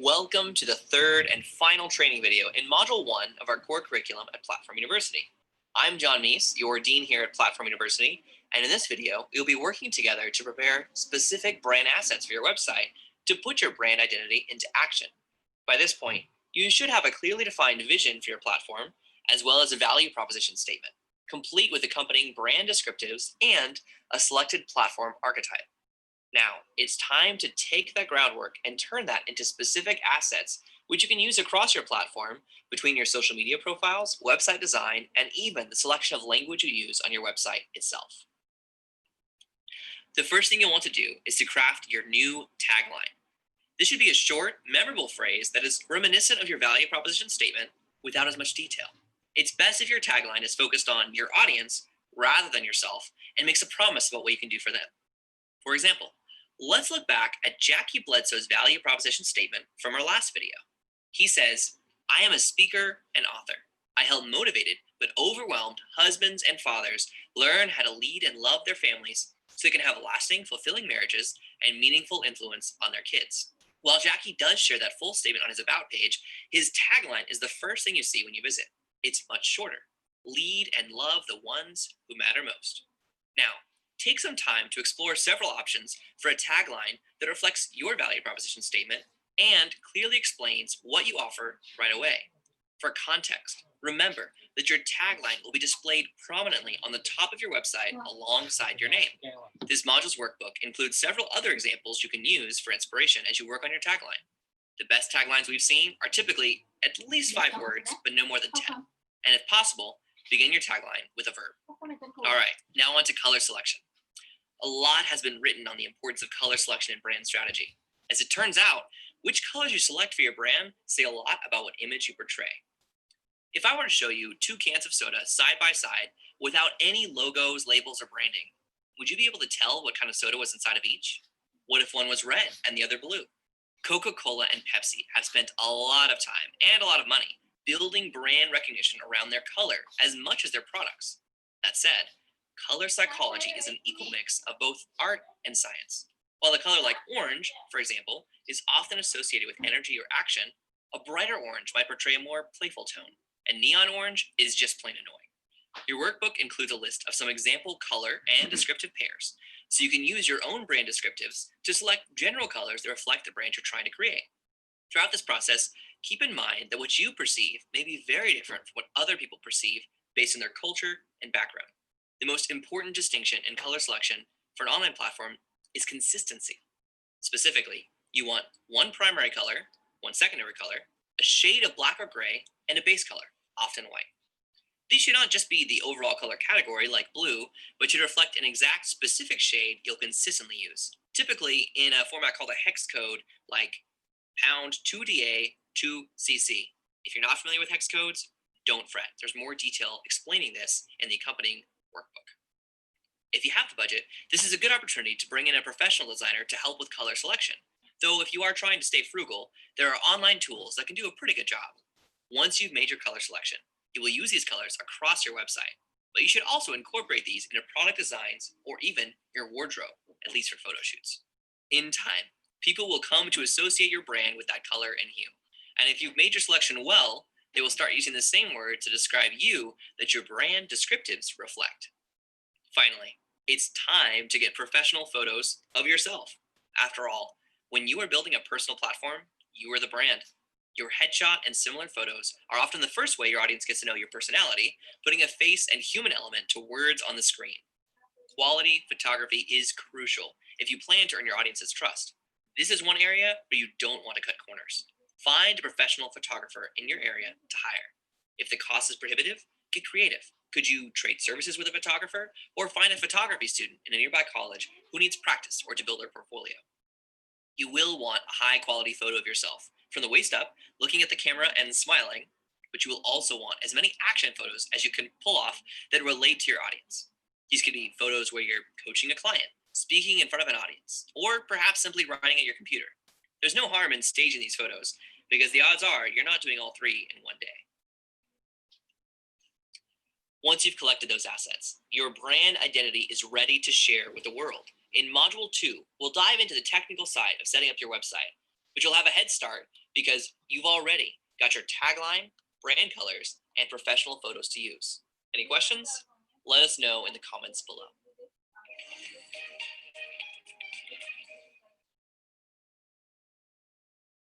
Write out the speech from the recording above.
Welcome to the third and final training video in Module 1 of our core curriculum at Platform University. I'm John Meese, your Dean here at Platform University, and in this video, we'll be working together to prepare specific brand assets for your website to put your brand identity into action. By this point, you should have a clearly defined vision for your platform, as well as a value proposition statement, complete with accompanying brand descriptives and a selected platform archetype. Now, it's time to take that groundwork and turn that into specific assets, which you can use across your platform between your social media profiles, website design, and even the selection of language you use on your website itself. The first thing you'll want to do is to craft your new tagline. This should be a short, memorable phrase that is reminiscent of your value proposition statement without as much detail. It's best if your tagline is focused on your audience rather than yourself and makes a promise about what you can do for them. For example, let's look back at Jackie Bledsoe's value proposition statement from our last video. He says, "I am a speaker and author. I help motivated but overwhelmed husbands and fathers learn how to lead and love their families so they can have lasting, fulfilling marriages and meaningful influence on their kids." While Jackie does share that full statement on his About page, his tagline is the first thing you see when you visit. It's much shorter. Lead and love the ones who matter most. Now, take some time to explore several options for a tagline that reflects your value proposition statement and clearly explains what you offer right away. For context, remember that your tagline will be displayed prominently on the top of your website alongside your name. This module's workbook includes several other examples you can use for inspiration as you work on your tagline. The best taglines we've seen are typically at least 5 words, but no more than 10. And if possible, begin your tagline with a verb. All right, now on to color selection. A lot has been written on the importance of color selection in brand strategy. As it turns out, which colors you select for your brand say a lot about what image you portray. If I were to show you 2 cans of soda side by side without any logos, labels, or branding, would you be able to tell what kind of soda was inside of each? What if one was red and the other blue? Coca-Cola and Pepsi have spent a lot of time and a lot of money building brand recognition around their color as much as their products. That said, color psychology is an equal mix of both art and science. While a color like orange, for example, is often associated with energy or action, a brighter orange might portray a more playful tone, and neon orange is just plain annoying. Your workbook includes a list of some example color and descriptive pairs, so you can use your own brand descriptives to select general colors that reflect the brand you're trying to create. Throughout this process, keep in mind that what you perceive may be very different from what other people perceive based on their culture and background. The most important distinction in color selection for an online platform is consistency. Specifically, you want one primary color, one secondary color, a shade of black or gray, and a base color, often white. These should not just be the overall color category like blue, but should reflect an exact specific shade you'll consistently use, typically in a format called a hex code like pound 2DA 2CC. If you're not familiar with hex codes, don't fret. There's more detail explaining this in the accompanying workbook. If you have the budget, this is a good opportunity to bring in a professional designer to help with color selection. Though if you are trying to stay frugal, there are online tools that can do a pretty good job. Once you've made your color selection, you will use these colors across your website, but you should also incorporate these into product designs or even your wardrobe, at least for photo shoots. In time, people will come to associate your brand with that color and hue. And if you've made your selection well, they will start using the same word to describe you that your brand descriptives reflect. Finally, it's time to get professional photos of yourself. After all, when you are building a personal platform, you are the brand. Your headshot and similar photos are often the first way your audience gets to know your personality, putting a face and human element to words on the screen. Quality photography is crucial if you plan to earn your audience's trust. This is one area where you don't want to cut corners. Find a professional photographer in your area to hire. If the cost is prohibitive, get creative. Could you trade services with a photographer or find a photography student in a nearby college who needs practice or to build their portfolio? You will want a high quality photo of yourself from the waist up, looking at the camera and smiling, but you will also want as many action photos as you can pull off that relate to your audience. These could be photos where you're coaching a client, speaking in front of an audience, or perhaps simply writing at your computer. There's no harm in staging these photos because the odds are you're not doing all 3 in one day. Once you've collected those assets, your brand identity is ready to share with the world. In Module 2, we'll dive into the technical side of setting up your website, but you'll have a head start because you've already got your tagline, brand colors, and professional photos to use. Any questions? Let us know in the comments below.